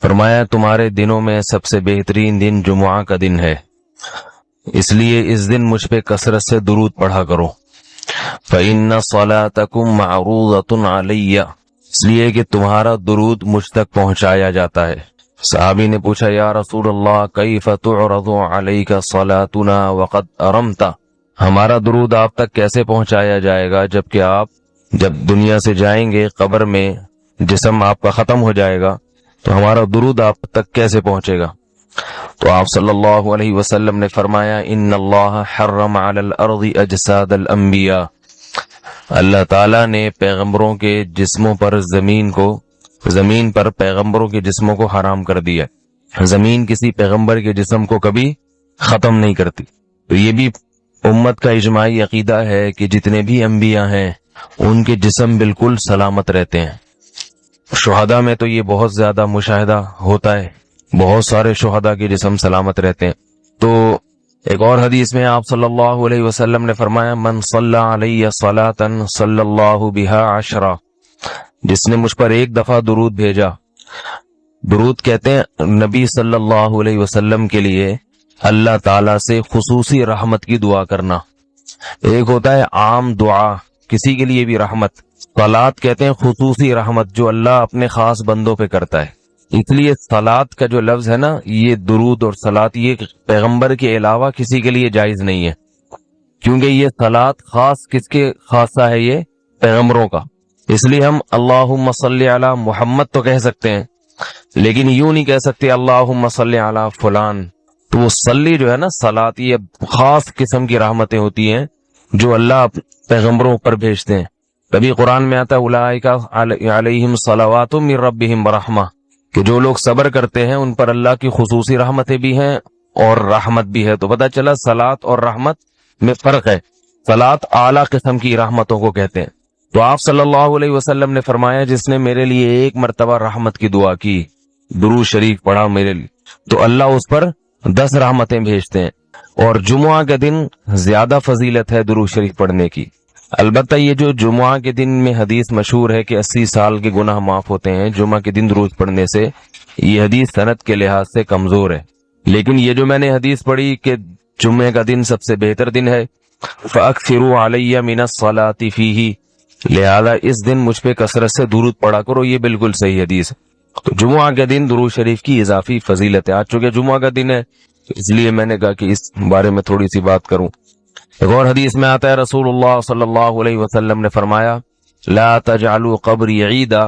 फरमाया तुम्हारे दिनों में सबसे बेहतरीन दिन जुमुआ का दिन है, इसलिए इस दिन मुझ पे कसरत से दुरूद पढ़ा करो। फ़इन्न सलातकुम मअरूज़तुन अलैया, इसलिए कि तुम्हारा दुरूद मुझ तक पहुंचाया जाता है। सहाबी ने पूछा, या रसूल अल्लाह कैफ़ तुअरज़ु अलैका सलातुना वक़द अरमता, हमारा दुरूद आप तक कैसे पहुंचाया जाएगा जबकि आप जब दुनिया से जाएंगे, कब्र में जिस्म आपका खत्म हो जाएगा, तो हमारा दुरूद आप तक कैसे पहुंचेगा। तो आप सल्लल्लाहु अलैहि वसल्लम ने फरमाया, इन्नल्लाह हर्रम अलल अर्ज़ि अजसादल अंबिया, अल्लाह ताला ने पैगंबरों के जिस्मों पर जमीन पर पैगंबरों के जिस्मों को हराम कर दिया। जमीन किसी पैगंबर के जिस्म को कभी खत्म नहीं करती। तो ये भी उम्मत का इजमाई अकीदा है कि जितने भी अंबिया हैं उनके जिस्म बिल्कुल सलामत रहते हैं। शुहदा में तो ये बहुत ज्यादा मुशाहिदा होता है, बहुत सारे शुहदा के जिस्म सलामत रहते हैं। तो एक और हदीस में आप सल्लल्लाहु अलैहि वसल्लम ने फरमाया, मन सल्ला अलैया सलातन सल्लल्लाहु बिहा अशरा, जिसने मुझ पर एक दफा दुरूद भेजा। दुरूद कहते हैं नबी सल्लल्लाहु अलैहि वसल्लम के लिए अल्लाह ताला से खुसूसी रहमत की दुआ करना। एक होता है आम दुआ, किसी के लिए भी रहमत। सलात कहते हैं खुसूसी रहमत, जो अल्लाह अपने खास बंदों पे करता है। इसलिए सलात का जो लफ्ज है ना, ये दुरूद और सलात, ये पैगंबर के अलावा किसी के लिए जायज नहीं है, क्योंकि ये सलात खास किसके खासा है, ये पैगंबरों का। इसलिए हम अल्लाहुम्मा सल्ली अला मुहम्मद तो कह सकते हैं, लेकिन यूं नहीं कह सकते अल्लाहुम्मा सल्ली अला फुलान। तो वो सल्ली जो है ना, सलात, ये खास किस्म की रहमतें होती हैं जो अल्लाह पैगंबरों पर भेजते हैं। तभी कुरान में आता है उलाइका अलैहिम सलावातुम मिर रब्बिहिम रहमा, कि जो लोग सब्र करते हैं उन पर अल्लाह की खुसूसी रहमतें भी हैं और रहमत भी है। तो पता चला सलात और रहमत में फर्क है। सलात आला किस्म की रहमतों को कहते हैं। तो आप सल्लल्लाहु अलैहि वसल्लम ने फरमाया, जिसने मेरे लिए एक मर्तबा रहमत की दुआ की, दुरूद शरीफ पढ़ा मेरे लिए, तो अल्लाह उस पर 10 रहमतें भेजते हैं। और जुमुआ के दिन ज्यादा फजीलत है दुरूद शरीफ पढ़ने की। अलबत्ता ये जो जुमुआ के दिन में हदीस मशहूर है कि 80 साल के गुनाह माफ होते हैं जुमा के दिन दुरूद पढ़ने से, ये हदीस सनद के लिहाज से कमजोर है। लेकिन ये जो मैंने हदीस पढ़ी कि जुम्मे का दिन सबसे बेहतर दिन है, फअक्सिरू अलैया मिनस सलाति फीही, लिहाजा इस दिन मुझ पे कसरत से दुरूद पढ़ा करो, ये बिल्कुल सही हदीस है। तो जुमुआ के दिन दुरूद शरीफ की इजाफी फजीलत है। आज चूंकि जुमुआ का दिन है, इसलिए मैंने कहा कि इस बारे में थोड़ी सी बात करूं। एक और हदीस में आता है, रसूलुल्लाह सल्लल्लाहु अलैहि वसल्लम ने फरमाया, ला तजअलू कब्री ईदा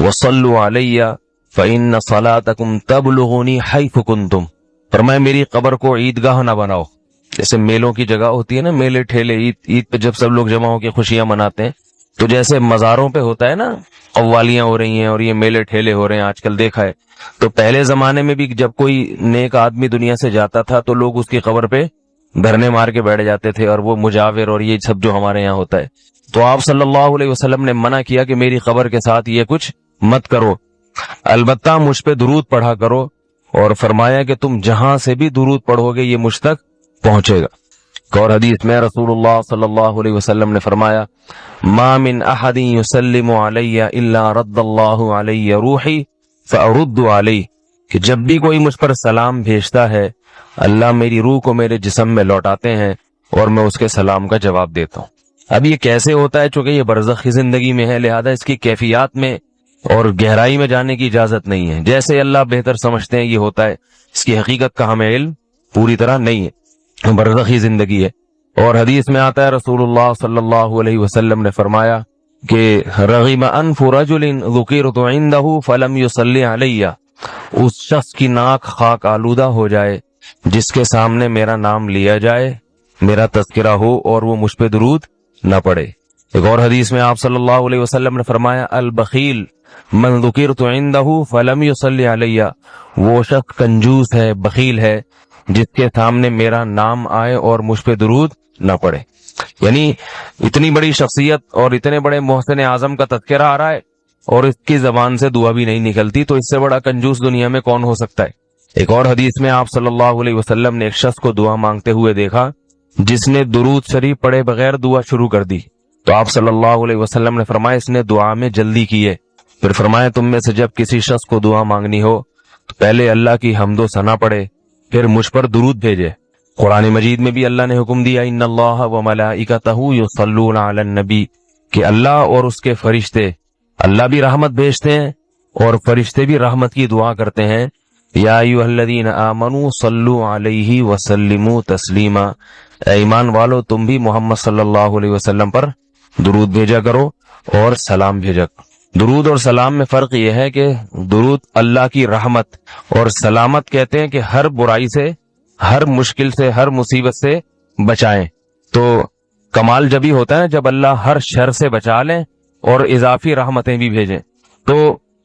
वसल्लु अलैया फइन्न सलातकुम तबलुगुनी हैथु कुंतुम, फरमाया मेरी कब्र को ईदगाह ना बनाओ। जैसे मेलों की जगह होती है ना, मेले ठेले, ईद पे जब सब लोग जमा होकर खुशियां मनाते हैं, तो जैसे मज़ारों पे होता है ना, कव्वालियां हो रही हैं और ये मेले ठेले हो रहे हैं, आजकल देखा है। तो पहले जमाने में भी जब कोई नेक आदमी दुनिया से जाता था तो लोग उसकी कब्र पे धरने मार के बैठ जाते थे, और वो मुजाविर और ये सब जो हमारे यहाँ होता है। तो आप सल्लल्लाहु अलैहि वसल्लम ने मना किया कि मेरी कब्र के साथ ये कुछ मत करो, अलबत्ता मुझ पे दुरूद पढ़ा करो। और फरमाया कि तुम जहां से भी दुरूद पढ़ोगे ये मुझ तक पहुंचेगा। और हदीस में रसूलुल्लाह सल्लल्लाहु अलैहि वसल्लम ने फरमाया, मा मिन अहदिन युसल्लिमु अलैया इल्ला रद्दल्लाहु अलैया रूही फअरुद्दु अलैहि, कि जब भी कोई मुझ पर सलाम भेजता है, अल्लाह मेरी रूह को मेरे जिस्म में लौटाते हैं और मैं उसके सलाम का जवाब देता हूँ। अब ये कैसे होता है, चूंकि ये बरज़खी जिंदगी में है, लिहाजा इसकी कैफियत में और गहराई में जाने की इजाजत नहीं है। जैसे अल्लाह बेहतर समझते हैं ये होता है, इसकी हकीकत का हमें इल्म पूरी तरह नहीं है, बरज़खी जिंदगी है। और हदीस में आता है रसूलुल्लाह सल्लल्लाहु अलैहि वसल्लम ने फरमाया कि रग़िम अनफु रजुलिन ज़ुकिरतु इंदहु फलम युसल्ली अलैया, उस शख्स की नाक खाक आलूदा हो जाए जिसके सामने मेरा नाम लिया जाए, मेरा तज़किरा हो और वो मुझ पे दुरूद न पड़े। एक और हदीस में आप सल्लल्लाहु अलैहि वसल्लम ने फरमाया, अल बखील मन ज़ुकिरतु इंदहु फलम युसल्ली अलैया, वो शख्स कंजूस है, बखील है, जिसके सामने मेरा नाम आए और मुझ पे दुरूद न पड़े। यानी इतनी बड़ी शख्सियत और इतने बड़े मोहसिन आजम का तज़किरा आ रहा है और इसकी जबान से दुआ भी नहीं निकलती, तो इससे बड़ा कंजूस दुनिया में कौन हो सकता है। एक और हदीस में आप सल्लल्लाहु अलैहि वसल्लम ने एक शख्स को दुआ मांगते हुए देखा जिसने दुरूद शरीफ पढ़े बगैर दुआ शुरू कर दी। तो आप सल्लल्लाहु अलैहि वसल्लम ने फरमाया, इसने दुआ में जल्दी की है। फिर फरमाया, तुम में से जब किसी शख्स को दुआ मांगनी हो तो पहले अल्लाह की हम्दो सना पढ़े, फिर मुझ पर दुरूद भेजे। कुरान मजीद में भी अल्लाह ने हुक्म दिया, इन्नल्लाह व मलाइकतहु युसल्लूना अलन नबी, कि अल्लाह और उसके फरिश्ते, अल्लाह भी रहमत भेजते हैं और फरिश्ते भी रहमत की दुआ करते हैं। या अय्युहल्लज़ीना आमनू सल्लु अलैहि वसल्लिमू तस्लीमा, ईमान वालो तुम भी मोहम्मद सल्लल्लाहु अलैहि वसल्लम पर दुरूद भेजा करो और सलाम भेजा। दुरूद और सलाम में फर्क यह है कि दुरूद अल्लाह की रहमत और सलामत कहते हैं कि हर बुराई से, हर मुश्किल से, हर मुसीबत से बचाएं। तो कमाल जब ही होता है जब अल्लाह हर शर से बचा लें और इजाफी रहमतें भी भेजें। तो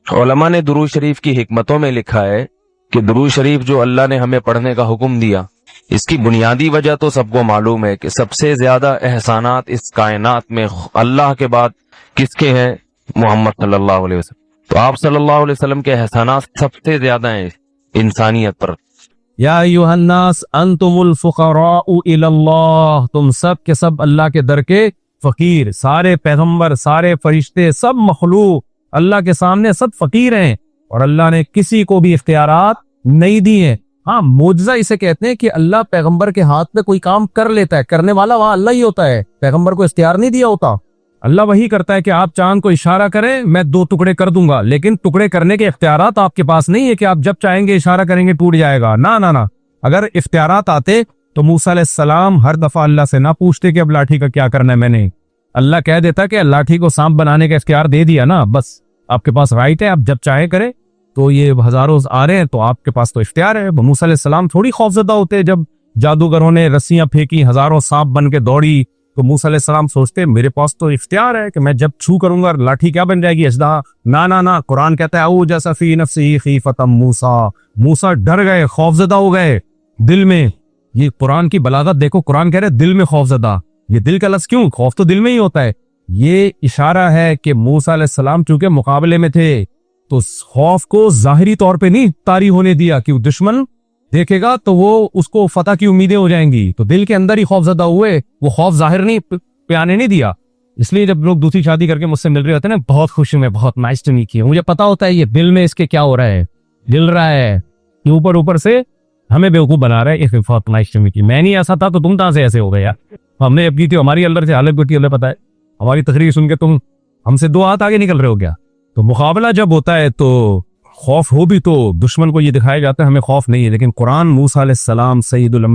उलमा ने दुरूद शरीफ की हिकमतों में लिखा है कि दुरूद शरीफ जो अल्लाह ने हमें पढ़ने का हुक्म दिया, इसकी बुनियादी वजह तो सबको मालूम है कि सबसे ज्यादा एहसानात इस कायनात में अल्लाह के बाद किसके हैं? मोहम्मद सल्लल्लाहु अलैहि वसल्लम। तो आप सल्लल्लाहु अलैहि वसल्लम के एहसानात सबसे ज्यादा हैं इंसानियत पर। या अय्युहन्नास अंतुमुल फुक़राउ इलल्लाह, तुम सब के सब अल्लाह के दर के फकीर, सारे पैगंबर, सारे फरिश्ते, सब मखलूक अल्लाह के सामने सब फकीर हैं और अल्लाह ने किसी को भी इख्तियारात नहीं दिए। हाँ, मोजज़ा इसे कहते हैं कि अल्लाह पैगंबर के हाथ में कोई काम कर लेता है, करने वाला वहां अल्लाह ही होता है, पैगंबर को इख्तियार नहीं दिया होता। अल्लाह वही करता है कि आप चांद को इशारा करें, मैं 2 टुकड़े कर दूंगा, लेकिन टुकड़े करने के इख्तियारात आपके पास नहीं है कि आप जब चाहेंगे इशारा करेंगे टूट जाएगा। ना ना ना, अगर इख्तियारात आते तो मूसा अलैहिस्सलाम हर दफा अल्लाह से ना पूछते कि अब लाठी का क्या करना है। मैंने अल्लाह कह देता कि लाठी को सांप बनाने का इख्तियार दे दिया ना, बस आपके पास राइट है, आप जब चाहे करें। तो ये हजारों आ रहे हैं तो आपके पास तो इख्तियार है। मूसा अलैहिस्सलाम थोड़ी खौफजदा होते जब जादूगरों ने रस्सियां फेंकी, हजारों सांप बन के दौड़ी, तो मूसा अलैहिस्सलाम सोचते मेरे पास तो इख्तियार है कि मैं जब छू करूंगा लाठी क्या बन जाएगी, अजदा। ना ना ना, कुरान कहता है औ जैसा फी नफ्सी खीफतम मूसा, मूसा डर गए, खौफजदा हो गए दिल में। ये कुरान की बलागत देखो, कुरान कह रहे दिल में खौफजदा। ये दिल का लफ्ज क्यों? खौफ तो दिल में ही होता है। ये इशारा है कि मूसा अलैहिस्सलाम चूंकि मुकाबले में थे तो खौफ को जाहिरी तौर पे नहीं तारी होने दिया कि दुश्मन देखेगा तो वो उसको फतह की उम्मीदें हो जाएंगी, तो दिल के अंदर ही खौफजदा हुए, वो खौफ जाहिर नहीं पे आने नहीं दिया। इसलिए जब लोग दूसरी शादी करके मुझसे मिल रहे होते हैं ना, बहुत खुशी में, बहुत नाइस टू मीट यू, मुझे पता होता है ये दिल में इसके क्या हो रहा है, दिल रहा है कि ऊपर ऊपर से हमें बेवकूफ बना रहा है। ये बहुत नाइस टू मीट यू, मैं नहीं ऐसा था तो तुम कहां से ऐसे हो गए यार। हमने अब की थी हमारी अंदर से हालत होती है, पता है हमारी तकरीर सुन के तुम हमसे 2 हाथ आगे निकल रहे हो क्या। तो मुकाबला जब होता है तो खौफ हो भी तो दुश्मन को ये दिखाया जाता है हमें खौफ नहीं है, लेकिन कुरान मूसा अलैहिस्सलाम सैयदुल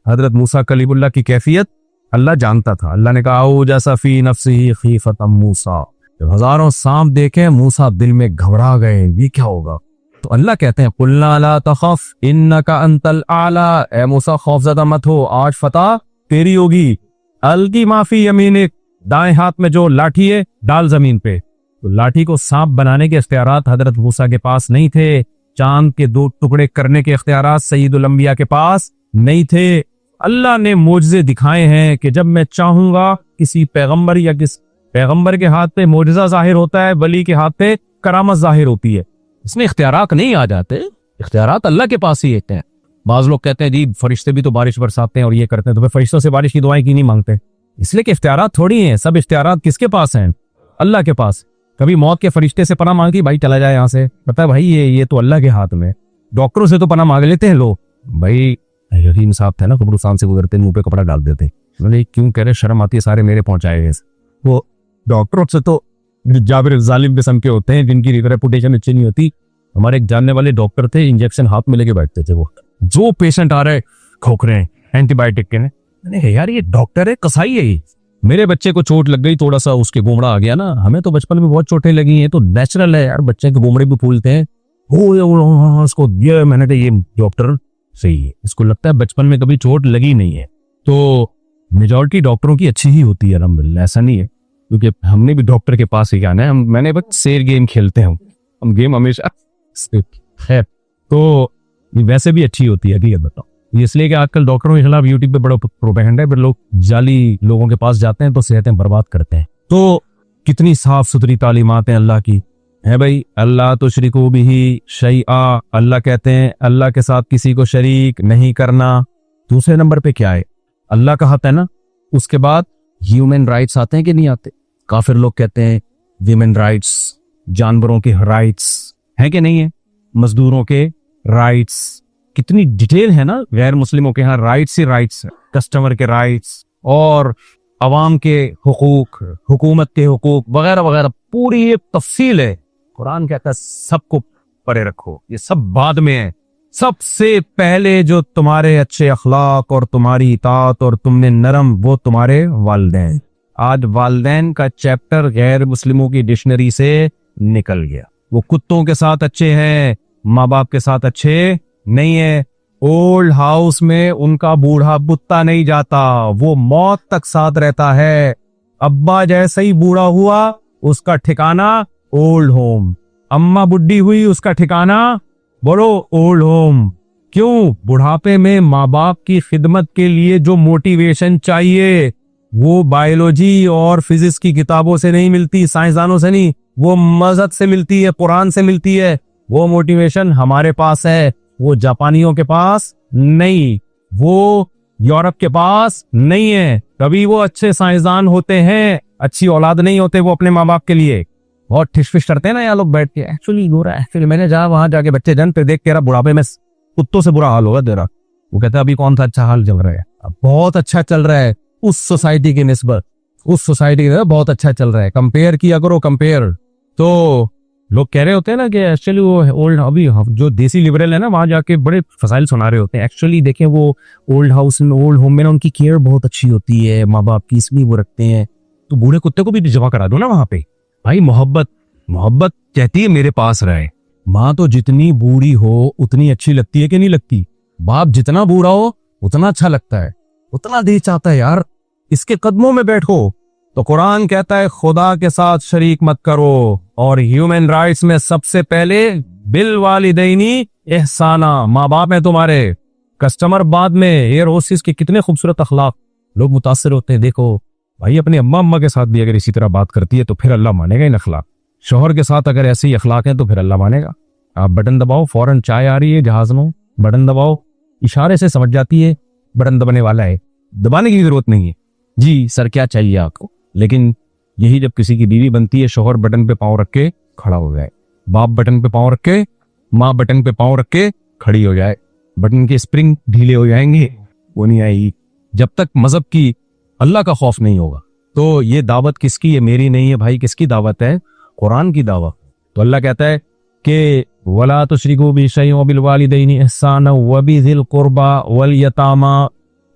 हजरत मूसा कलीमुल्लाह की कैफियत अल्लाह जानता था। अल्लाह ने कहा औ जैसा फी नफ्सिही खीफतम मूसा, जब हजारों सांप देखे मूसा दिल में घबरा गए, ये क्या होगा। तो अल्लाह कहते हैं कुल्ना ला तखफ इन्नका अंतल आला, ए मूसा खौफजदा मत हो, आज फतह तेरी होगी। अलकी माफी यमीनिक, दाएं हाथ में जो लाठी है डाल जमीन पे। तो लाठी को सांप बनाने के इख्तियारात हजरत मूसा के पास नहीं थे, चांद के 2 टुकड़े करने के इख्तियारात सय्यदुल अंबिया के पास नहीं थे। अल्लाह ने मोजज़े दिखाए हैं कि जब मैं चाहूंगा किसी पैगंबर या किस पैगंबर के हाथ पे मोजज़ा जाहिर होता है, वली के हाथ पे करामत जाहिर होती है। इसमें इख्तियारात नहीं आ जाते, इख्तियारात अल्लाह के पास ही होते हैं। बाज लोग कहते हैं जी फरिश्ते भी तो बारिश बरसाते हैं और ये करते हैं, तो फिर फरिश्तों से बारिश की दुआएं क्यों नहीं मांगते? इसलिए कि इख्तियारात थोड़ी हैं, सब इख्तियारात किसके पास हैं? अल्लाह के पास। कभी मौत के फरिश्ते से पनाह मांगी, भाई चला जाए यहाँ से, पता है भाई ये तो अल्लाह के हाथ में। डॉक्टरों से तो पनाह मांग लेते हैं लोग, भाई रहीम साहब थे ना कब्रिस्तान से गुजरते मुंह पे कपड़ा डाल देते, मतलब क्यों कह रहे, शर्म आती है, सारे मेरे पहुंचाए गए। वो डॉक्टरों से तो जाबिर जालिम किस्म के होते हैं जिनकी रेपुटेशन अच्छी नहीं होती। हमारे एक जानने वाले डॉक्टर थे, इंजेक्शन हाथ में लेके बैठते थे, वो जो पेशेंट आ रहे खोख रहे हैं एंटीबायोटिक के, मैंने यार ये डॉक्टर है कसाई है ये। मेरे बच्चे को चोट लग गई, थोड़ा सा उसके गोमड़ा आ गया ना, हमें तो बचपन में बहुत चोटें लगी हैं, तो नेचुरल है यार, बच्चे के गोमड़े भी फूलते हैं। उसको ये मैंने कहा ये डॉक्टर सही है, इसको लगता है बचपन में कभी चोट लगी नहीं है। तो मेजॉरिटी डॉक्टरों की अच्छी ही होती है अल्हम्दुलिल्लाह, ऐसा नहीं है, क्योंकि हमने भी डॉक्टर के पास ही जाना है। मैंने बस शेर गेम खेलते हैं हम गेम हमेशा खैर, तो ये वैसे भी अच्छी होती है, हकीकत बताओ। इसलिए कि आजकल डॉक्टरों के खिलाफ यूट्यूब पे बड़ा प्रोपेगेंडा है, फिर लोग जाली लोगों के पास जाते हैं तो सेहतें बर्बाद करते हैं। तो कितनी साफ सुथरी तालीमात हैं अल्लाह की, है भाई। अल्लाह तो शरीको बिही शैआ, अल्लाह कहते हैं अल्लाह के साथ किसी को शरीक नहीं करना। दूसरे नंबर पे क्या है, अल्लाह का हक है ना, उसके बाद ह्यूमन राइट्स आते हैं कि नहीं आते। काफिर लोग कहते हैं विमेन राइट्स, जानवरों के राइट्स है कि नहीं है, मजदूरों के राइट्स, कितनी डिटेल है ना गैर मुस्लिमों के यहाँ, राइट्स ही राइट्स है, कस्टमर के राइट्स और अवाम के हुकूक, हुकूमत के हुकूक वगैरह वगैरह, पूरी एक तफसील है। कुरान कहता है सबको परे रखो, ये सब बाद में है। सबसे पहले जो तुम्हारे अच्छे अखलाक और तुम्हारी इताअत और तुमने नरम, वो तुम्हारे वालिदैन। आज वालिदैन का चैप्टर गैर मुस्लिमों की डिक्शनरी से निकल गया। वो कुत्तों के साथ अच्छे हैं, माँ बाप के साथ अच्छे नहीं है। ओल्ड हाउस में उनका बूढ़ा बुत्ता नहीं जाता, वो मौत तक साथ रहता है। अब्बा जैसे ही बूढ़ा हुआ उसका ठिकाना ओल्ड होम, अम्मा बुढ़ी हुई उसका ठिकाना बोलो ओल्ड होम। क्यों? बुढ़ापे में माँ बाप की खिदमत के लिए जो मोटिवेशन चाहिए वो बायोलॉजी और फिजिक्स की किताबों से नहीं मिलती, साइंसदानों से नहीं, वो मजहब से मिलती है, कुरान से मिलती है। वो मोटिवेशन हमारे पास है, वो जापानियों के पास नहीं, वो यूरोप के पास नहीं है। कभी वो अच्छे साइंसदान होते हैं, अच्छी औलाद नहीं होते वो अपने माँ बाप के लिए। बहुत ठिश करते हैं ना यार लोग बैठ के, एक्चुअली गोरा एक्चुअली मैंने जहाँ वहां जाके बच्चे जन पे देख के रहा बुढ़ापे में कुत्तों से बुरा हाल होगा तेरा। वो कहता है अभी कौन सा अच्छा हाल चल रहा है? अब बहुत अच्छा चल रहा है उस सोसाइटी की निस्बत, उस सोसाइटी की बहुत अच्छा चल रहा है। कंपेयर किया करो, कंपेयर। तो लोग कह रहे होते हैं ना कि एक्चुअली वो ओल्ड, अभी जो देसी लिबरल है ना वहां जाके बड़े फसाइल सुना रहे होते हैं। एक्चुअली देखें वो ओल्ड हाउस में, ओल्ड होम में ना उनकी केयर बहुत अच्छी होती है माँ बाप की, इसलिए वो रखते हैं। तो बूढ़े कुत्ते को भी जमा करा दो ना वहां पे भाई। मोहब्बत मोहब्बत कहती है मेरे पास रहे। माँ तो जितनी बूढ़ी हो उतनी अच्छी लगती है कि नहीं लगती? बाप जितना बूढ़ा हो उतना अच्छा लगता है, उतना दिल चाहता है यार इसके कदमों में बैठो। तो कुरान कहता है खुदा के साथ शरीक मत करो। और ह्यूमन राइट्स में सबसे पहले बिल वालिदैनी एहसाना, माँ बाप है तुम्हारे, कस्टमर बाद में। एयर होस्टेस के कितने खूबसूरत अखलाक, लोग मुतासिर होते हैं। देखो भाई अपने अम्मा के साथ भी अगर इसी तरह बात करती है तो फिर अल्लाह मानेगा इन अखलाक। शोहर के साथ अगर ऐसे ही अखलाक है तो फिर अल्लाह मानेगा। आप बटन दबाओ, फौरन चाय आ रही है जहाज में, बटन दबाओ, इशारे से समझ जाती है बटन दबाने वाला है, दबाने की जरूरत नहीं है। जी सर क्या चाहिए आपको? लेकिन यही जब किसी की बीवी बनती है, शोहर बटन पे पांव रख के खड़ा हो जाए, बाप बटन पे पांव रख के, माँ बटन पे पांव रख के खड़ी हो जाए, बटन के स्प्रिंग ढीले हो जाएंगे, वो नहीं आएगी जब तक मजहब की, अल्लाह का खौफ नहीं होगा। तो ये दावत किसकी है? मेरी नहीं है भाई। किसकी दावत है? कुरान की दावत। तो अल्लाह कहता है कि वला तुशरिकू बिशैइन बिल वालिदैनि इहसाना व बिज़िल कुर्बा वल यतामा।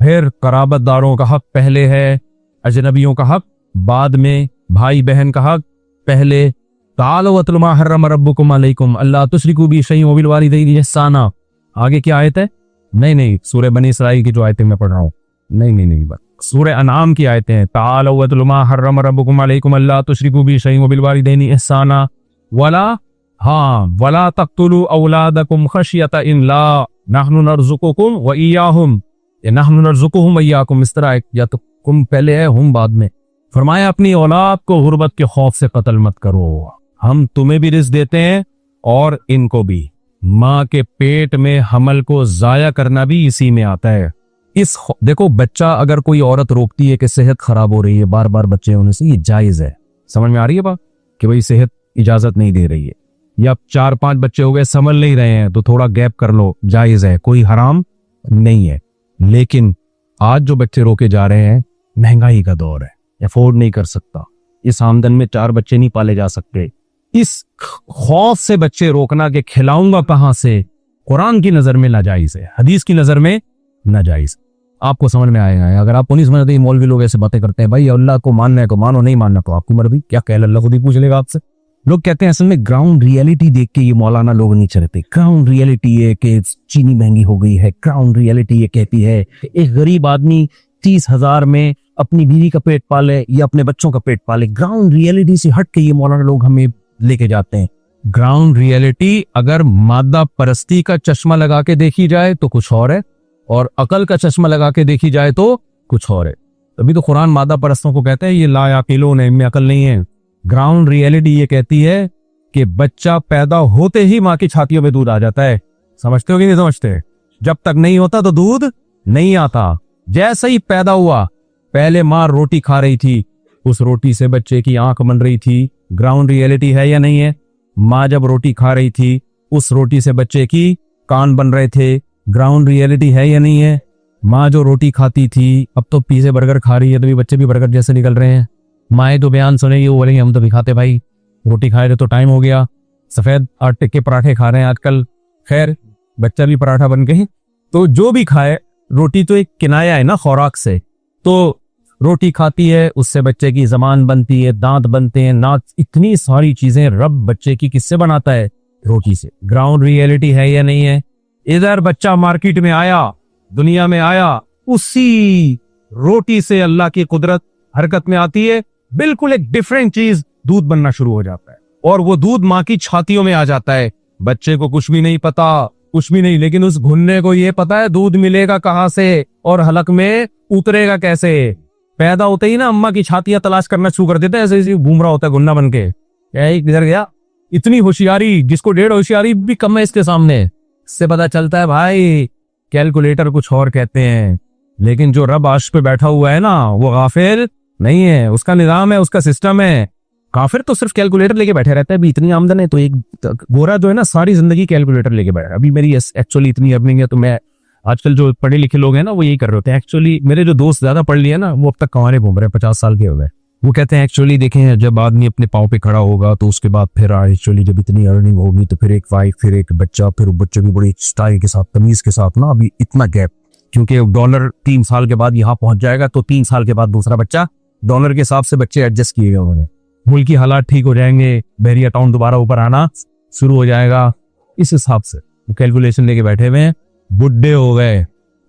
फिर कराबतदारों का हक पहले है, अजनबियों का हक बाद में, भाई बहन का हक पहले। तालो वतलु मा हर्रम रब्बुकुम अलैकुम अल्ला तुशरिकू बिशैइन बिल वालिदैनि इहसाना। आगे क्या आयत है? नहीं, सूरह बनी इसराइल की जो आयतें मैं पढ़ रहा हूँ, नहीं, सूरह अनाम की आयतें हैं। तालो वतलु मा हर्रम रब्बुकुम अलैकुम अल्ला तुशरिकू बिशैइन बिल वालिदैनि इहसाना वला तक़्तुलू औलादकुम खशियत इमलाक़ नहनु नर्ज़ुकुकुम व इय्याहुम, नहनु नर्ज़ुकुहुम व इय्याकुम, इस तरह या तो कुम पहले है हम बाद में। फरमाया अपनी औलाद को गुर्बत के खौफ से कत्ल मत करो, हम तुम्हें भी रिज़्क़ देते हैं और इनको भी। माँ के पेट में हमल को जाया करना भी इसी में आता है। देखो बच्चा, अगर कोई औरत रोकती है कि सेहत खराब हो रही है बार बार बच्चे होने से, ये जायज है। समझ में आ रही है बात कि भाई सेहत इजाजत नहीं दे रही है, या 4-5 बच्चे हो गए संभल नहीं रहे हैं तो थोड़ा गैप कर लो, जायज है, कोई हराम नहीं है। लेकिन आज जो बच्चे रोके जा रहे हैं, महंगाई का दौर है, अफोर्ड नहीं कर सकता, इस आमदन में 4 बच्चे नहीं पाले जा सकते, इस खौफ से बच्चे रोकना कि खिलाऊंगा कहां से, कुरान की नजर में नाजायज है, हदीस की नजर में नाजायज। आपको समझ में आएगा। अगर आपको नहीं समझ आती, मौलवी लोग ऐसे बातें करते हैं, भाई अल्लाह को मानना है को मानो, नहीं मानना तो आपकी मर्जी, क्या कह अल्लाह खुद ही पूछ लेगा आपसे। लोग कहते हैं असल में ग्राउंड रियलिटी देख के ये मौलाना लोग नहीं चलते। ग्राउंड रियलिटी है कि चीनी महंगी हो गई है, ग्राउंड रियलिटी ये कहती है एक गरीब आदमी 30,000 में अपनी बीवी का पेट पाले या अपने बच्चों का पेट पाले। ग्राउंड रियलिटी से हट के ये मौलाना लोग हमें लेके जाते हैं। ग्राउंड रियलिटी अगर मादा परस्ती का चश्मा लगा के देखी जाए तो कुछ और है, और अकल का चश्मा लगा के देखी जाए तो कुछ और है। तभी तो कुरान मादा परस्तों को कहता है ये ला याकिलून, इनमें अकल नहीं है। ग्राउंड रियलिटी ये कहती है कि बच्चा पैदा होते ही माँ की छातियों में दूध आ जाता है। समझते हो कि नहीं समझते? जब तक नहीं होता तो दूध नहीं आता। जैसे ही पैदा हुआ, पहले माँ रोटी खा रही थी, उस रोटी से बच्चे की आंख बन रही थी। ग्राउंड रियलिटी है या नहीं है? माँ जब रोटी खा रही थी, उस रोटी से बच्चे की कान बन रहे थे। ग्राउंड रियलिटी है या नहीं है? माँ जो रोटी खाती थी अब तो पिज़्ज़ा बर्गर खा रही है, तो भी बच्चे भी बर्गर जैसे निकल रहे हैं। माएँ तो बयान सुनेंगी, वो बोलेंगे हम तो भी खाते भाई, रोटी खाए रहे तो टाइम हो गया। सफेद आटे के पराठे खा रहे हैं आजकल, खैर बच्चा भी पराठा बन गए। तो जो भी खाए, रोटी तो एक किनाया है ना खुराक से। तो रोटी खाती है, उससे बच्चे की जबान बनती है, दांत बनते हैं, नाक, इतनी सारी चीजें रब बच्चे की किससे बनाता है? रोटी से। ग्राउंड रियलिटी है या नहीं है? इधर बच्चा मार्केट में आया, दुनिया में आया, उसी रोटी से अल्लाह की कुदरत हरकत में आती है। बिल्कुल एक डिफरेंट चीज दूध बनना शुरू हो जाता है, और वो दूध माँ की छातियों में आ जाता है। बच्चे को कुछ भी नहीं पता, कुछ भी नहीं, लेकिन उस भुन्ने को ये पता है दूध मिलेगा कहां से और हलक में उतरेगा कैसे। पैदा होते ही ना अम्मा की छातियां तलाश करना शुरू कर देता है, ऐसे ऐसे घूम रहा होता है गुन्ना बन के, किधर गया। इतनी होशियारी, जिसको 1.5 होशियारी भी कम है इसके सामने। इससे पता चलता है भाई कैलकुलेटर कुछ और कहते हैं, लेकिन जो रब अर्श पे बैठा हुआ है ना, वो गाफिल नहीं है। उसका निजाम है, उसका सिस्टम है। काफिर तो सिर्फ कैलकुलेटर लेके बैठे रहता है। अभी इतनी आमदन है तो एक गोरा जो है ना सारी जिंदगी कैलकुलेटर लेके बैठा है। अभी मेरी एक्चुअली इतनी अर्निंग है, तो मैं आजकल जो पढ़े लिखे लोग हैं ना वो यही कर रहे होते हैं। एक्चुअली मेरे जो दोस्त ज्यादा पढ़ लिए ना वो अब तक कमाने घूम रहे हैं, 50 साल के हो गए। वो कहते हैं एक्चुअली देखें, जब आदमी अपने पाँव पे खड़ा होगा तो उसके बाद फिर एक्चुअली जब इतनी अर्निंग होगी तो फिर एक वाइफ, फिर एक बच्चा, फिर बच्चे भी बड़ी स्टाइल के साथ, तमीज के साथ ना। अभी इतना गैप, क्योंकि डॉलर 3 साल के बाद यहाँ पहुंच जाएगा, तो 3 साल के बाद दूसरा बच्चा, डॉलर के हिसाब से बच्चे एडजस्ट किए गए उन्होंने। मुल्क की हालात ठीक हो जाएंगे, बहरी अकाउंट दोबारा ऊपर आना शुरू हो जाएगा। इस हिसाब से वो कैलकुलेशन लेके बैठे हुए हैं। बुढ़े हो गए,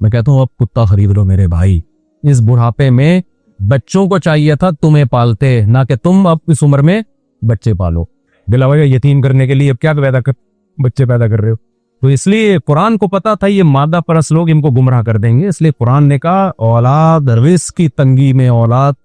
मैं कहता हूँ अब कुत्ता खरीद लो मेरे भाई। इस बुढ़ापे में बच्चों को चाहिए था तुम्हें पालते, ना कि तुम अब इस उम्र में बच्चे पालो। दिलावा यतीम करने के लिए अब क्या बच्चे पैदा कर रहे हो। तो इसलिए कुरान को पता था ये मादा परस लोग इनको गुमराह कर देंगे, इसलिए कुरान ने कहा औलाद, रिस्क की तंगी में औलाद।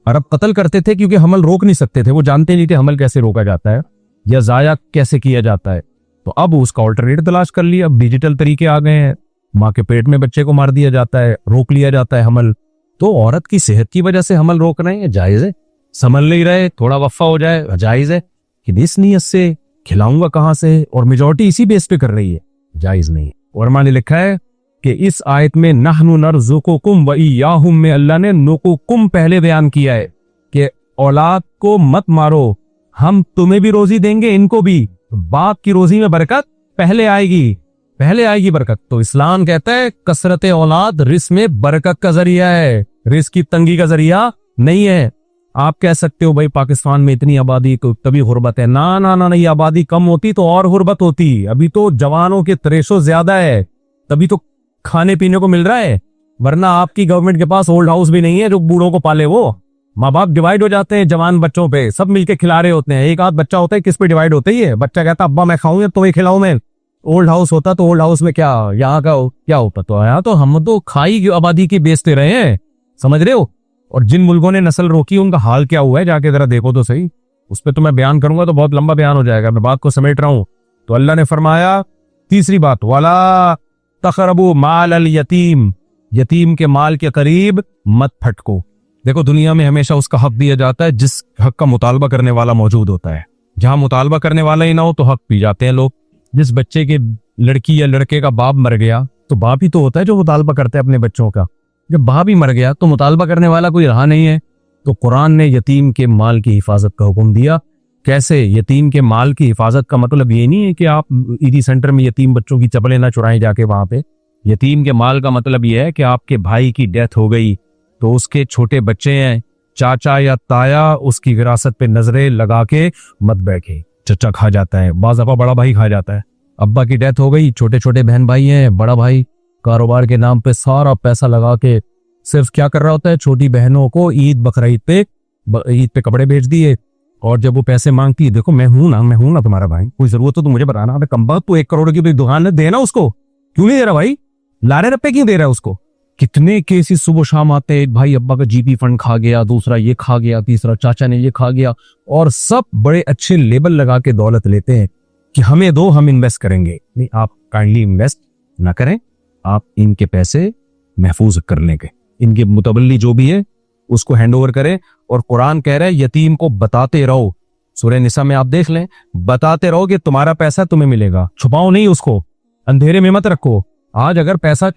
अरब कत्ल करते थे क्योंकि हमल रोक नहीं सकते थे, वो जानते नहीं थे हमल कैसे रोका जाता है या जाया कैसे किया जाता है। तो अब उसका ऑल्टरनेट तलाश कर लिया। अब डिजिटल तरीके आ गए हैं, माँ के पेट में बच्चे को मार दिया जाता है, रोक लिया जाता है हमल। तो औरत की सेहत की वजह से हमल रोक रहे हैं, जायज है। संभल नहीं रहे, थोड़ा वफा हो जाए, जायज है। कि इस नीयत से खिलाऊंगा कहां से, और मेजोरिटी इसी बेस पे कर रही है, जायज नहीं। और माँ ने लिखा है कि इस आयत में नहनु नरज़ुकुकुम व इय्याहुम में अल्लाह ने नुकुकुम पहले बयान किया है कि औलाद को मत मारो, हम तुम्हें भी रोजी देंगे, इनको भी। बाप की रोजी में बरकत पहले आएगी बरकत। तो इस्लाम कहता है कसरत औलाद रिस्क में बरकत का जरिया है, रिस्क की तंगी का जरिया नहीं है। आप कह सकते हो भाई पाकिस्तान में इतनी आबादी तो तभी गुर्बत है। ना ना ना, ये आबादी कम होती तो और गुर्बत होती। अभी तो जवानों के त्रेशो ज्यादा है, तभी तो खाने पीने को मिल रहा है। वरना आपकी गवर्नमेंट के पास ओल्ड हाउस भी नहीं है जो बूढ़ों को पाले। वो माँ बाप डिवाइड हो जाते हैं जवान बच्चों पे, सब मिलके खिला रहे होते हैं। एक आध बच्चा होता है, किस पे डिवाइड होता ही है। बच्चा कहता अब्बा मैं खाऊं या तुम्हें खिलाऊं मैं। ओल्ड हाउस होता तो ओल्ड हाउस में क्या यहाँ का क्या होता। तो यहाँ तो हम तो खाई आबादी की बेचते रहे हैं, समझ रहे हो। और जिन मुल्कों ने नस्ल रोकी उनका हाल क्या हुआ है जाके जरा देखो तो सही। उस पर तो मैं बयान करूंगा तो बहुत लंबा बयान हो जाएगा, मैं बात को समेट रहा हूं। तो अल्लाह ने फरमाया तीसरी बात, वाला तक़रबू माल अल यतीम, यतीम के माल के करीब मत फटको। देखो दुनिया में हमेशा उसका हक दिया जाता है जिस हक का मुतालबा करने वाला मौजूद होता है। जहां मुतालबा करने वाला ही ना हो तो हक पी जाते हैं लोग। जिस बच्चे के लड़की या लड़के का बाप मर गया तो बाप ही तो होता है जो मुतालबा करता है अपने बच्चों का। जब बाप ही मर गया तो मुतालबा करने वाला कोई रहा नहीं है। तो कुरान ने यतीम के माल की हिफाजत का हुक्म दिया। कैसे? यतीम के माल की हिफाजत का मतलब ये नहीं है कि आप ईदी सेंटर में यतीम बच्चों की चप्पलें ना चुराएं जाके वहां पे। यतीम के माल का मतलब यह है कि आपके भाई की डेथ हो गई तो उसके छोटे बच्चे हैं, चाचा या ताया उसकी विरासत पे नजरें लगा के मत बैठे। चचा खा जाता है, बाज़ दफा बड़ा भाई खा जाता है। अब्बा की डेथ हो गई, छोटे छोटे बहन भाई हैं, बड़ा भाई कारोबार के नाम पे सारा पैसा लगा के सिर्फ क्या कर रहा होता है, छोटी बहनों को ईद बकरीद पे कपड़े बेच दिए। और जब वो पैसे मांगती है, देखो मैं हूं ना तुम्हारा भाई, कोई जरूरत हो तो मुझे बताना। अबे कम्बख्त, तू 1 करोड़ की दुकान है, देना उसको। क्यों नहीं दे रहा भाई? लारे रप्पे क्यों दे रहा है उसको? कितने केसेस सुबह शाम आते हैं, भाई अब्बा का जीपी फंड खा गया, दूसरा ये खा गया, तीसरा चाचा ने ये खा गया। और सब बड़े अच्छे लेबल लगा के दौलत लेते हैं कि हमें दो, हम इन्वेस्ट करेंगे। नहीं, आप काइंडली इन्वेस्ट ना करें, आप इनके पैसे महफूज कर लेंगे, इनके मुतबल्ली जो भी है उसको हैंड ओवर करें। और कुरान कह रहा है यतीम को बताते रहो। सूरह निसा में आप देख लें, बताते रहो कि तुम्हारा पैसा तुम्हें मिलेगा, छुपाओ नहीं उसको। अंधेरे में मत रखो। आज अगर पैसा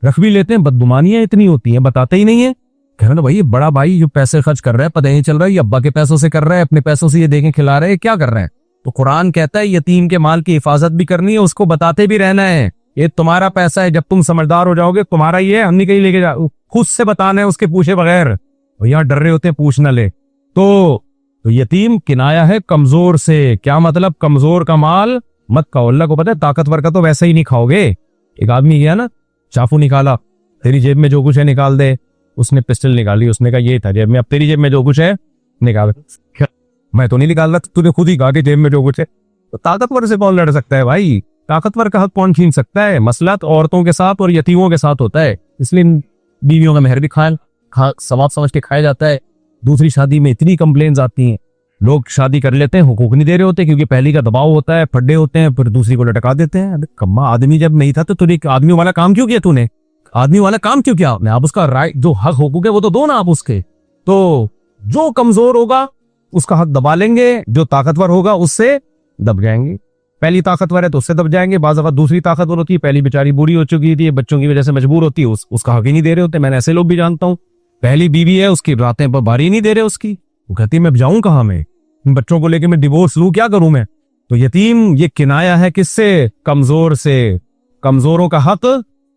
रख भी लेते हैं, बदगुमानियां इतनी होती हैं, बताते ही नहीं है। कह रहे ना भाई, ये बड़ा भाई जो पैसे खर्च कर रहा है, पता नहीं चल रहा है ये अब्बा के पैसों से कर रहा है, अपने पैसों से ये देखें खिला रहे हैं, क्या कर रहे हैं। तो कुरान कहता है यतीम के माल की हिफाजत भी करनी है, उसको बताते भी रहना है, ये तुम्हारा पैसा है, जब तुम समझदार हो जाओगे तुम्हारा ही है, हम नहीं कहीं लेके जाओ, खुद से बताना है उसके पूछे बगैर। और यहाँ डर रहे होते हैं पूछ ना ले। तो यतीम किनाया है कमजोर से। क्या मतलब? कमजोर का माल मत खाओ। अल्लाह को पता है ताकतवर का तो वैसे ही नहीं खाओगे। एक आदमी गया ना, चाकू निकाला, तेरी जेब में जो कुछ है निकाल दे। उसने पिस्टल निकाली, उसने कहा ये था जेब में, अब तेरी जेब में जो कुछ है निकाल। मैं तो नहीं निकाल रहा, तूने खुद ही कहा कि जेब में जो कुछ है। तो ताकतवर से कौन लड़ सकता है भाई? ताकतवर का हक कौन छीन सकता है? मसला तो औरतों के साथ और यतीमों के साथ होता है, इसलिए बीवियों का मेहर भी सवाब समझ के खाया जाता है। दूसरी शादी में इतनी कंप्लेंट्स आती हैं, लोग शादी कर लेते हैं, हुकूक नहीं दे रहे होते क्योंकि पहली का दबाव होता है, फड्डे होते हैं, फिर दूसरी को लटका देते हैं। अबे कम्मा, आदमी जब नहीं था तो तूने आदमी वाला काम क्यों किया? तूने आदमी वाला काम क्यों किया? आप उसका राइट, जो हक हुकूक है वो तो दो ना आप उसके। तो जो कमजोर होगा उसका हक दबा लेंगे, जो ताकतवर होगा उससे दब जाएंगे। पहली ताकतवर है तो उससे दब जाएंगे। बाज़ अगर दूसरी ताकतवर होती है, पहली बेचारी बूढ़ी हो चुकी थी, बच्चों की वजह से मजबूर होती है, उसका हक ही नहीं दे रहे होते। मैंने ऐसे लोग भी जानता हूँ, पहली बीवी है उसकी रातें पर बारी नहीं दे रहे उसकी, वो कहती है मैं जाऊं कहाँ, मैं बच्चों को लेके मैं डिवोर्स लूं, क्या करूं मैं। तो यतीम ये किनाया है किससे? कमजोर से। कमजोरों का हक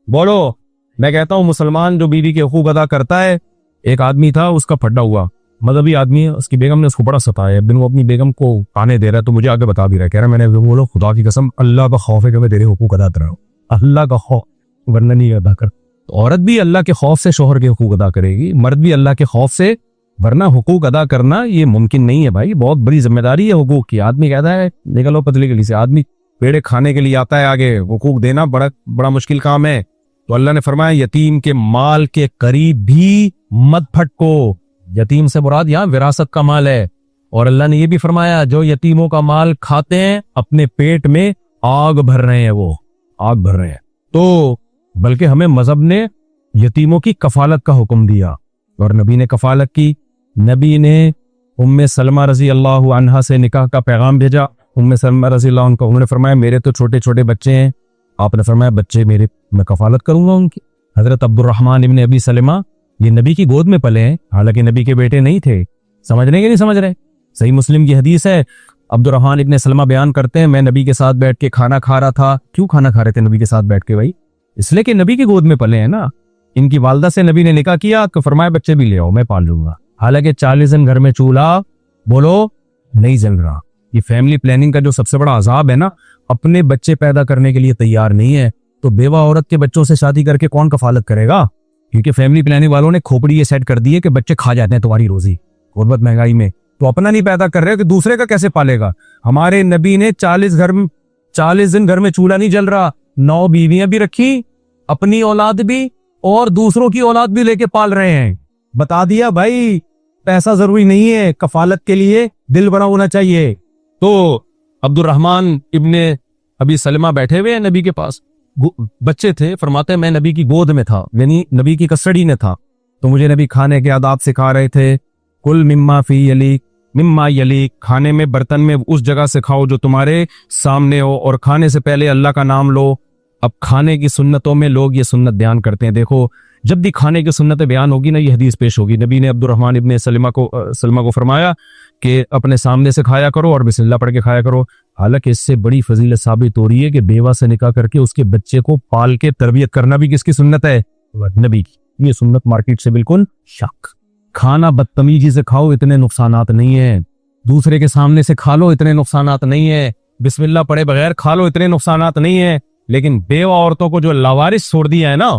बोलो। मैं कहता हूं मुसलमान जो बीवी के हुकूक अदा करता है, एक आदमी था उसका फड्डा हुआ, मजहबी आदमी है, उसकी बेगम ने उसको बड़ा सताया, बिन वो अपनी बेगम को ताने दे रहा है, तो मुझे आगे बता भी रहा है, कह रहा मैंने बोलो खुदा की कसम अल्लाह का खौफ है कि मैं तेरे हुकूक अदा कर रहा हूँ, अल्लाह का खौफ, वरना नहीं अदा कर। तो औरत भी अल्लाह के खौफ से शोहर के हुकूक अदा करेगी, मर्द भी अल्लाह के खौफ से, वरना हुकूक अदा करना ये मुमकिन नहीं है भाई, बहुत बड़ी जिम्मेदारी है हुकूक की। आदमी कहता है निकलो पतली गली से, आदमी पेड़े खाने के लिए आता है, आगे हुकूक देना बड़ा बड़ा मुश्किल काम है। तो अल्लाह ने फरमाया यतीम के माल के करीब भी मत फटको। यतीम से मुराद यहाँ विरासत का माल है। और अल्लाह ने यह भी फरमाया जो यतीमों का माल खाते हैं अपने पेट में आग भर रहे हैं, वो आग भर रहे हैं। तो बल्कि हमें मजहब ने यतीमों की कफालत का हुक्म दिया और नबी ने कफालत की। नबी ने उम्मे सलमा रजी अल्लाह अन्हा से निकाह का पैगाम भेजा। उम्मे सलमा रजी अल्लाह उनका, उन्होंने फरमाया मेरे तो छोटे छोटे बच्चे हैं, आपने फरमाया बच्चे मेरे, मैं कफालत करूंगा उनकी। हजरत अब्दुर्रहमान इब्ने अबी सलमा ये नबी की गोद में पले हैं, हालांकि नबी के बेटे नहीं थे। समझ रहे कि नहीं समझ रहे? सही मुस्लिम की हदीस है, अब्दुर्रहमान इब्ने सलमा बयान करते हैं मैं नबी के साथ बैठ के खाना खा रहा था। क्यों खाना खा रहे थे नबी के साथ बैठ के भाई? इसलिए कि नबी की गोद में पले हैं ना। इनकी वालदा से नबी ने निकाह किया तो फरमाया बच्चे भी ले आओ, मैं पाल लूंगा। हालांकि 40 दिन घर में चूल्हा बोलो नहीं जल रहा। ये फैमिली प्लानिंग का जो सबसे बड़ा अजाब है ना, अपने बच्चे पैदा करने के लिए तैयार नहीं है तो बेवा औरत के बच्चों से शादी करके कौन कफालत करेगा? क्योंकि फैमिली प्लानिंग वालों ने खोपड़ी ये सेट कर दी है कि बच्चे खा जाते हैं तुम्हारी रोजी गुर्बत महंगाई में, तो अपना नहीं पैदा कर रहे हो कि दूसरे का कैसे पालेगा। हमारे नबी ने 40 दिन घर में चूल्हा नहीं जल रहा, 9 बीवियां भी रखी, अपनी औलाद भी और दूसरों की औलाद भी लेके पाल रहे हैं। बता दिया भाई पैसा जरूरी नहीं है, कफालत के लिए दिल बना होना चाहिए। तो अब्दुर्रहमान इब्ने अबी सलमा बैठे हुए हैं नबी के पास, बच्चे थे, फरमाते मैं नबी की गोद में था, यानी नबी की कस्टडी में था, तो मुझे नबी खाने के आदाब सिखा रहे थे। कुल मिम्मा फी यलीक, मिम्मा यलीक, खाने में बर्तन में उस जगह से खाओ जो तुम्हारे सामने हो, और खाने से पहले अल्लाह का नाम लो। अब खाने की सुन्नतों में लोग ये सुन्नत बयान करते हैं, देखो जब भी खाने की सुन्नतें बयान होगी ना, ये हदीस पेश होगी। नबी ने अब्दुर्रहमान इब्ने सलमा को फरमाया कि अपने सामने से खाया करो और बिस्मिल्लाह पढ़ के खाया करो। हालांकि इससे बड़ी फजीलत साबित हो रही है कि बेवा से निकाह करके उसके बच्चे को पाल के तरबियत करना भी किसकी सुन्नत है? नबी की। ये सुन्नत मार्केट से बिल्कुल शक। खाना बदतमीजी से खाओ, इतने नुकसानात नहीं है। दूसरे के सामने से खा लो, इतने नुकसानात नहीं है। बिस्मिल्लाह पढ़े बगैर खा लो, इतने नुकसानात नहीं है। लेकिन बेवा औरतों को जो लावारिस छोड़ दिया है ना,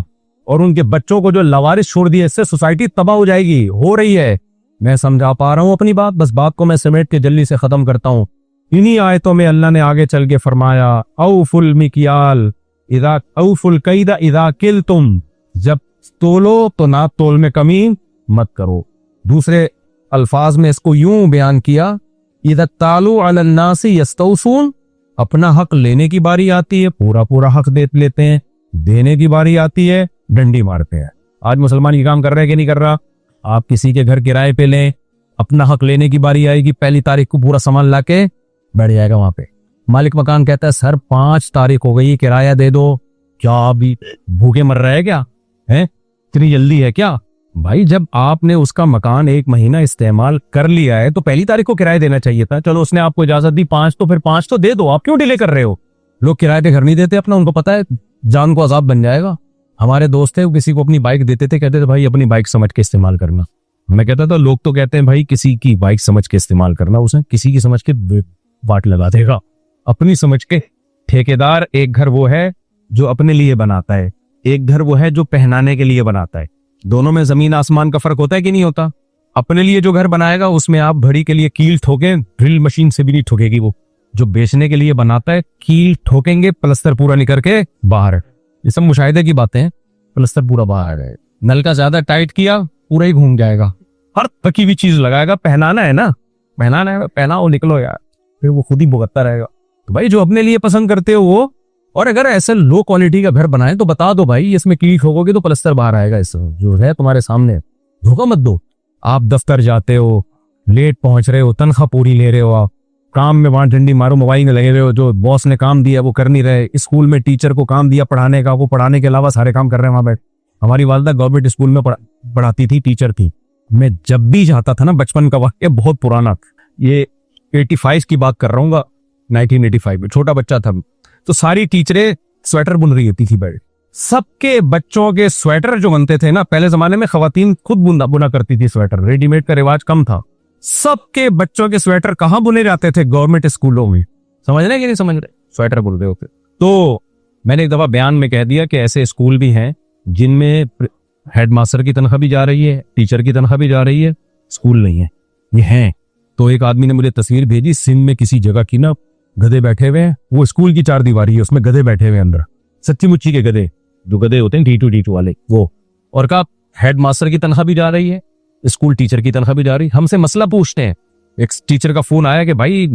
और उनके बच्चों को जो लावारिस छोड़ दिया, इससे सोसाइटी तबाह हो जाएगी, हो रही है। मैं समझा पा रहा हूं अपनी बात, बस बात को मैं समेट के जल्दी से खत्म करता हूं। इन्हीं आयतों में अल्लाह ने आगे चल के फरमाया औफुल मिकियाल इदा औफुल कैदा इदा किल तुम, जब तोलो तो ना तोल में कमी मत करो। दूसरे अल्फाज में इसको यूं बयान किया इदा तालू अलन नासी यस्तौसून, अपना हक लेने की बारी आती है पूरा पूरा हक दे लेते हैं, देने की बारी आती है डंडी मारते हैं। आज मुसलमान ये काम कर रहा है कि नहीं कर रहा? आप किसी के घर किराए पे लें, अपना हक लेने की बारी आएगी, पहली तारीख को पूरा सामान लाके बैठ जाएगा वहां पे, मालिक मकान कहता है सर 5 तारीख हो गई, किराया दे दो। क्या अभी भूखे मर रहे हैं क्या? है इतनी जल्दी है क्या? भाई जब आपने उसका मकान 1 महीना इस्तेमाल कर लिया है तो पहली तारीख को किराया देना चाहिए था। चलो उसने आपको इजाजत दी 5, तो फिर 5 तो दे दो, आप क्यों डिले कर रहे हो? लोग किराए पे घर नहीं देते अपना, उनको पता है जान को अजाब बन जाएगा। हमारे दोस्त थे, वो किसी को अपनी बाइक देते थे, कहते थे भाई अपनी बाइक समझ के इस्तेमाल करना। मैं कहता था लोग तो कहते हैं भाई किसी की बाइक समझ के इस्तेमाल करना, उसे किसी की समझ के वाट लगा देगा, अपनी समझ के। ठेकेदार एक घर वो है जो अपने लिए बनाता है, एक घर वो है जो पहनाने के लिए बनाता है। दोनों में जमीन आसमान का फर्क होता है कि नहीं होता? अपने लिए जो घर बनाएगा उसमें आप भड़ी के लिए कील ठोके, ड्रिल मशीन से भी नहीं ठोकेगी वो। जो बेचने के लिए बनाता है कील ठोकेंगे, प्लस्तर पूरा निकल के बाहर। ये सब मुशाहिदे की बातें हैं। प्लस्तर पूरा बाहर है, नलका ज्यादा टाइट किया पूरा ही घूम जाएगा, हर थकी हुई चीज लगाएगा। पहनाना है ना, पहनाना है, पहनाओ निकलो यार, फिर वो खुद ही भुगतता रहेगा। तो भाई जो अपने लिए पसंद करते हो वो, और अगर ऐसे लो क्वालिटी का घर बनाए तो बता दो भाई इसमें कील ठोकोगे तो प्लस्तर बाहर आएगा। इस जो है तुम्हारे सामने, धोखा मत दो। आप दफ्तर जाते हो, लेट पहुंच रहे हो, तनख्वाह पूरी ले रहे हो, आप काम में वहां डंडी मारो, मोबाइल में लगे रहे हो, जो बॉस ने काम दिया वो कर नहीं रहे। स्कूल में टीचर को काम दिया पढ़ाने का, वो पढ़ाने के अलावा सारे काम कर रहे हैं वहां बैठ। हमारी वालदा गवर्नमेंट स्कूल में पढ़ाती थी, टीचर थी। मैं जब भी जाता था ना, बचपन का वाक्य बहुत पुराना, ये 85 की बात कर रहा हूँ, 1985 में छोटा बच्चा था, तो सारी टीचरें स्वेटर बुन रही होती थी बैठ। सबके बच्चों के स्वेटर जो बनते थे ना, पहले जमाने में खवातीन खुद बुना करती थी स्वेटर, रेडीमेड का रिवाज कम था। सबके बच्चों के स्वेटर कहाँ बुने जाते थे? गवर्नमेंट स्कूलों में। समझ रहे कि नहीं समझ रहे? स्वेटर बुन रहे होते। तो मैंने एक दफा बयान में कह दिया कि ऐसे स्कूल भी हैं जिनमें हेडमास्टर की तनख्वाह भी जा रही है, टीचर की तनख्वाह भी जा रही है, स्कूल नहीं है, ये हैं। तो एक आदमी ने मुझे तस्वीर भेजी, सिंध में किसी जगह की ना गधे बैठे हुए हैं, वो स्कूल की 4 दीवारी है, उसमें गधे बैठे हुए अंदर, सच्ची मुच्ची के गधे, जो गधे होते हैं D2 वाले वो। और कहा हेडमास्टर की तनख्वाह भी जा रही है, स्कूल टीचर की तनख्वाह भी जा रही है। हमसे मसला पूछते हैं। एक टीचर का फोन आया कि भाई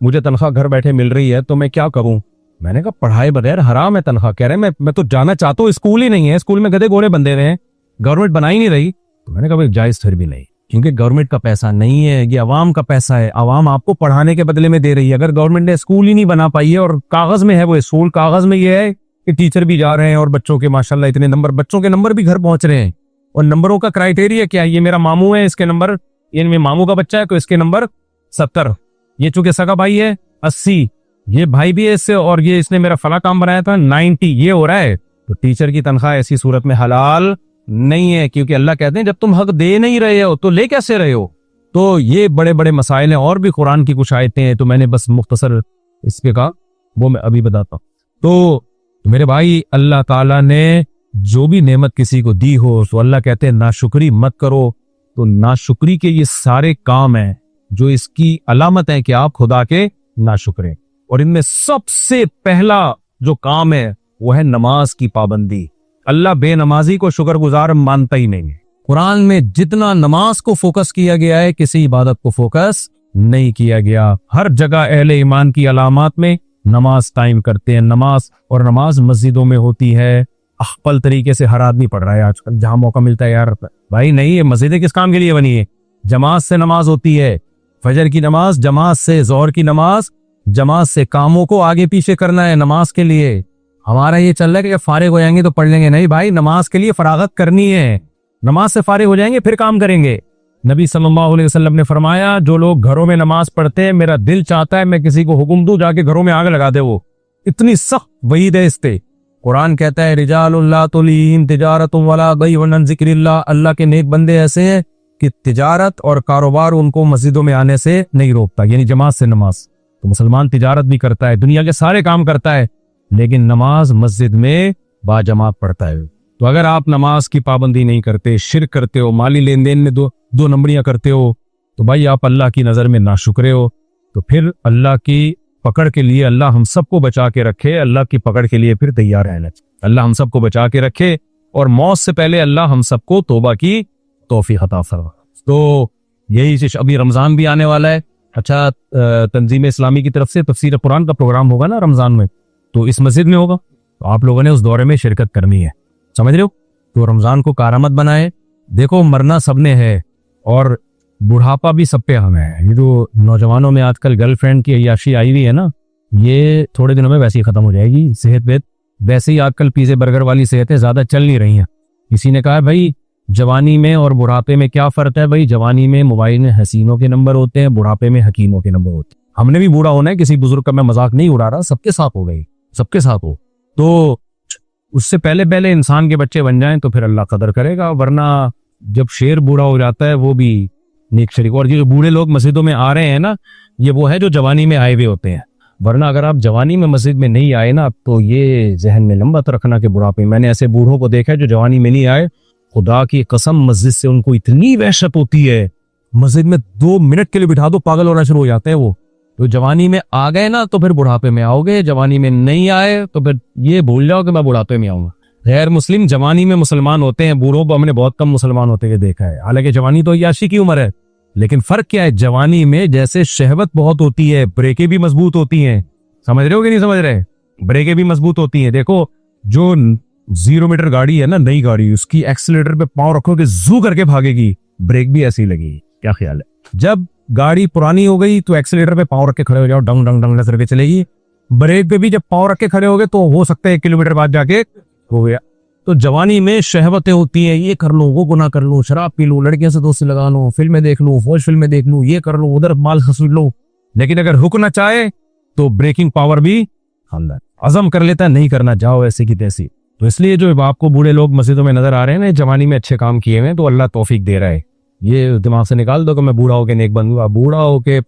मुझे तनख्वाह घर बैठे मिल रही है तो मैं क्या करूं? मैंने कहा पढ़ाई बगैर हराम है तनख्वाह। कह रहे मैं तो जाना चाहता हूँ, स्कूल ही नहीं है, स्कूल में गधे घोड़े बंधे रहे हैं, गवर्नमेंट बना ही नहीं रही। तो मैंने कहा भाई जायज फिर भी नहीं, क्योंकि गवर्नमेंट का पैसा नहीं है, ये अवाम का पैसा है, अवाम आपको पढ़ाने के बदले में दे रही है। अगर गवर्नमेंट ने स्कूल ही नहीं बना पाई है, और कागज में है वो स्कूल, कागज में ये है कि टीचर भी जा रहे हैं और बच्चों के माशाल्लाह इतने नंबर, बच्चों के नंबर भी घर पहुंच रहे हैं। और नंबरों का क्राइटेरिया क्या है? ये मेरा मामू है, इसके नंबर, ये मेरे मामू का बच्चा है तो इसके नंबर 70, ये चूंकि सगा भाई है 80, ये भाई भी है इससे, और ये इसने मेरा फला काम बनाया था 90, ये हो रहा है। तो टीचर की तनख्वाह ऐसी सूरत में हलाल नहीं है, क्योंकि अल्लाह कहते हैं जब तुम हक दे नहीं रहे हो तो ले कैसे रहे हो? तो ये बड़े बड़े मसाइल हैं, और भी कुरान की कुछ आयतें हैं, तो मैंने बस मुख्तसर इस पे कहा, वो मैं अभी बताता हूँ। तो मेरे भाई, अल्लाह ताला ने जो भी नेमत किसी को दी हो तो अल्लाह कहते हैं नाशुक्री मत करो। तो नाशुक्री के ये सारे काम हैं जो इसकी अलामत है कि आप खुदा के नाशुक्र हैं। और इनमें सबसे पहला जो काम है वो है नमाज की पाबंदी। अल्लाह बेनमाजी को शुक्रगुजार मानता ही नहीं है। कुरान में जितना नमाज को फोकस किया गया है, किसी इबादत को फोकस नहीं किया गया। हर जगह अहले ईमान की अलामत में नमाज टाइम करते हैं, नमाज, और नमाज मस्जिदों में होती है। अखपल तरीके से हर आदमी पढ़ रहा है आजकल, जहां मौका मिलता है। यार भाई नहीं, ये मस्जिदें किस काम के लिए बनी है? जमात से नमाज होती है, फजर की नमाज जमात से, जोहर की नमाज जमात से। कामों को आगे पीछे करना है नमाज के लिए। हमारा ये चल रहा है कि फारिग हो जाएंगे तो पढ़ लेंगे, नहीं भाई, नमाज के लिए फरागत करनी है। नमाज से फारिग हो जाएंगे फिर काम करेंगे। नबी सल्लल्लाहु अलैहि वसल्लम ने फरमाया, जो लोग घरों में नमाज पढ़ते हैं, मेरा दिल चाहता है मैं किसी को हुक्म दूं जाके घरों में आग लगा दे। वो इतनी सख्त वईद है इस पे। कुरान कहता है रिजालुन ला तुलहीम तिजारतुम वला बैउन अन जिक्रिल्लाह। अल्लाह के नेक बंदे ऐसे हैं कि तिजारत और कारोबार उनको मस्जिदों में आने से नहीं रोकता, यानी जमात से नमाज। तो मुसलमान तिजारत भी करता है, दुनिया के सारे काम करता है, लेकिन नमाज मस्जिद में बाजमात पढ़ता है। तो अगर आप नमाज की पाबंदी नहीं करते, शिर्क करते हो, माली लेन देन में दो नंबरियां करते हो, तो भाई आप अल्लाह की नजर में नाशुक्रे हो। तो फिर अल्लाह की पकड़ के लिए अल्लाह हम सबको बचा के रखे। अल्लाह की पकड़ के लिए फिर तैयार रहना चाहिए। अल्लाह हम सबको बचा के रखे, और मौत से पहले अल्लाह हम सबको तौबा की तौफीक अता फरमा। तो यही चीज, अभी रमजान भी आने वाला है। अच्छा, तंजीम इस्लामी की तरफ से तफसीर कुरान का प्रोग्राम होगा ना रमजान में, तो इस मस्जिद में होगा, तो आप लोगों ने उस दौरे में शिरकत करनी है, समझ रहे हो? तो रमजान को कारामत बनाए। देखो मरना सबने है, और बुढ़ापा भी सब पे हमें है। ये जो नौजवानों में आजकल गर्लफ्रेंड की अय्याशी आई हुई है ना, ये थोड़े दिनों में वैसे ही खत्म हो जाएगी। सेहत वेत वैसे ही आजकल पिज़्ज़ा बर्गर वाली सेहतें ज्यादा चल नहीं रही हैं। किसी ने कहा भाई जवानी में और बुढ़ापे में क्या फर्क है? भाई जवानी में मोबाइल में हसीनों के नंबर होते हैं, बुढ़ापे में हकीमों के नंबर होते हैं। हमने भी बूढ़ा होना है, किसी बुजुर्ग का मैं मजाक नहीं उड़ा रहा, सबके साथ हो गई, सबके साथ हो। तो उससे पहले पहले इंसान के बच्चे बन जाएं तो फिर अल्लाह कदर करेगा, वरना जब शेर बूढ़ा हो जाता है वो भी नेक शरीक। और ये जो बूढ़े लोग मस्जिदों में आ रहे हैं ना, ये वो है जो जवानी में आए हुए होते हैं, वरना अगर आप जवानी में मस्जिद में नहीं आए ना तो ये जहन में लंबत रखना कि बुढ़ापे। मैंने ऐसे बूढ़ों को देखा है जो जवानी में नहीं आए, खुदा की कसम मस्जिद से उनको इतनी वहशत होती है, मस्जिद में 2 मिनट के लिए बिठा दो पागल होना शुरू हो जाते हैं वो। तो जवानी में आ गए ना तो फिर बुढ़ापे में आओगे, जवानी में नहीं आए तो फिर ये भूल जाओ कि मैं बुढ़ापे में आऊंगा। गैर मुस्लिम जवानी में मुसलमान होते हैं, बूढ़ों को हमने बहुत कम मुसलमान होते हुए देखा है। हालांकि जवानी तो याशी की उम्र है, लेकिन फर्क क्या है, जवानी में जैसे शहवत बहुत होती है, ब्रेकें भी मजबूत होती हैं। समझ रहे हो कि नहीं समझ रहे? ब्रेकें भी मजबूत होती हैं। देखो जो 0 मीटर गाड़ी है ना, नई गाड़ी, उसकी एक्सीलेटर पे पांव रखोगे जू करके भागेगी, ब्रेक भी ऐसी लगेगी। क्या ख्याल है? जब गाड़ी पुरानी हो गई तो एक्सीलेटर पे पांव रख के खड़े हो जाओ, डंग डंग डंग करके चलेगी। ब्रेक पे भी जब पांव रख के खड़े हो गए तो हो सकता है 1 किलोमीटर बाद जाके हो गया। तो जवानी में शहवतें होती हैं, ये कर लूं, वो गुनाह कर लूं, शराब पी लूं, लड़कियों से दोस्ती लगा लूं, फिल्में देख लूं, फौज फिल्में देख लूं, ये कर लूं, उधर माल खसूट लूं। लेकिन अगर रुकना चाहे तो ब्रेकिंग पावर भी अंदर अज़म कर लेता है, नहीं करना जाओ ऐसे की तैसी। तो इसलिए जो आपको बूढ़े लोग मस्जिदों में नजर आ रहे हैं ना, जवानी में अच्छे काम किए हुए, तो अल्लाह तौफीक दे रहा है। ये दिमाग से निकाल दो कि मैं बूढ़ा होके नेक बनूंगा। बूढ़ा होके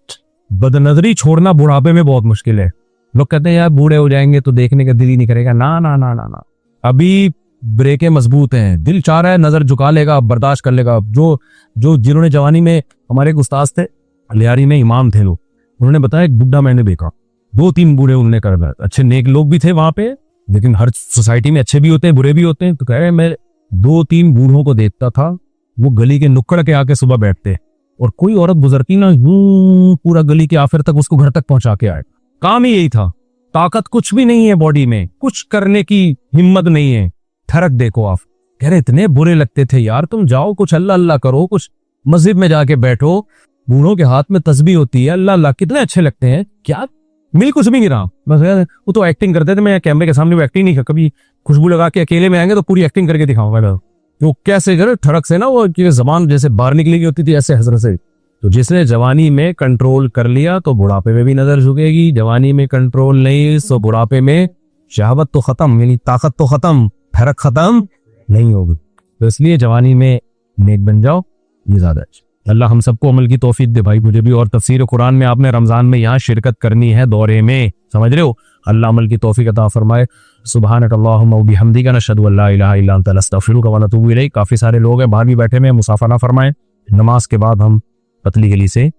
बदनजरी छोड़ना बुढ़ापे में बहुत मुश्किल है। लोग कहते हैं यार बूढ़े हो जाएंगे तो देखने का दिल ही नहीं करेगा। ना ना ना ना ना, अभी ब्रेकें मजबूत हैं, दिल चाह रहा है नजर झुका लेगा, बर्दाश्त कर लेगा। जो जिन्होंने जवानी में, हमारे एक उस्ताद थे लियारी में, इमाम थे लोग, उन्होंने बताया एक बुढ़ा मैंने देखा, 2-3 बूढ़े उन्होंने कर, अच्छे नेक लोग भी थे वहां पे, लेकिन हर सोसाइटी में अच्छे भी होते हैं बुरे भी होते हैं। तो कह रहे मैं 2-3 बूढ़ों को देखता था, वो गली के नुक्कड़ के आके सुबह बैठते और कोई औरत गुजरती ना, यूं पूरा गली के आखिर तक उसको घर तक पहुंचा के आए। काम ही यही था। ताकत कुछ भी नहीं है बॉडी में, कुछ करने की हिम्मत नहीं है। फर्क देखो आप। कह रहे इतने बुरे लगते थे यार, तुम जाओ कुछ अल्लाह अल्लाह करो, कुछ मस्जिद में जाके बैठो, बूढ़ों के हाथ में तस्बीह होती है, अल्लाह अल्लाह कितने अच्छे लगते हैं। क्या मिल कुछ भी नहीं रहा, बस यार वो तो एक्टिंग करते थे। मैं कैमरे के सामने वो एक्टिंग नहीं कर, कभी खुशबू लगा के अकेले में आएंगे तो पूरी एक्टिंग करके दिखाऊंगा। वो कैसे करे ठड़क से ना, वो जबान जैसे बाहर निकली होती थी ऐसे हजरत से। तो जिसने जवानी में कंट्रोल कर लिया तो बुढ़ापे में भी नजर झुकेगी, जवानी में कंट्रोल नहीं तो बुढ़ापे में शहावत तो खत्म, यानी ताकत तो खत्म, फर्क खत्म नहीं होगी। तो इसलिए जवानी में नेक बन जाओ, ये ज्यादा अच्छा। अल्लाह हम सबको अमल की तौफीक दे भाई, मुझे भी। और तफसीर कुरान में आपने रमजान में यहाँ शिरकत करनी है दौरे में, समझ रहे हो? अल्लाह अमल की तौफीक अता फरमाए। सुब्हानक अल्लाहुम्मा व बिहम्दिका नशहदु अल्ला इलाहा इल्ला अंता नस्तगफिरुका व नतूबु इलैक। काफी सारे लोग हैं बाहर भी बैठे में, मुसाफा ना फरमाएं। नमाज के बाद हम पतली गली से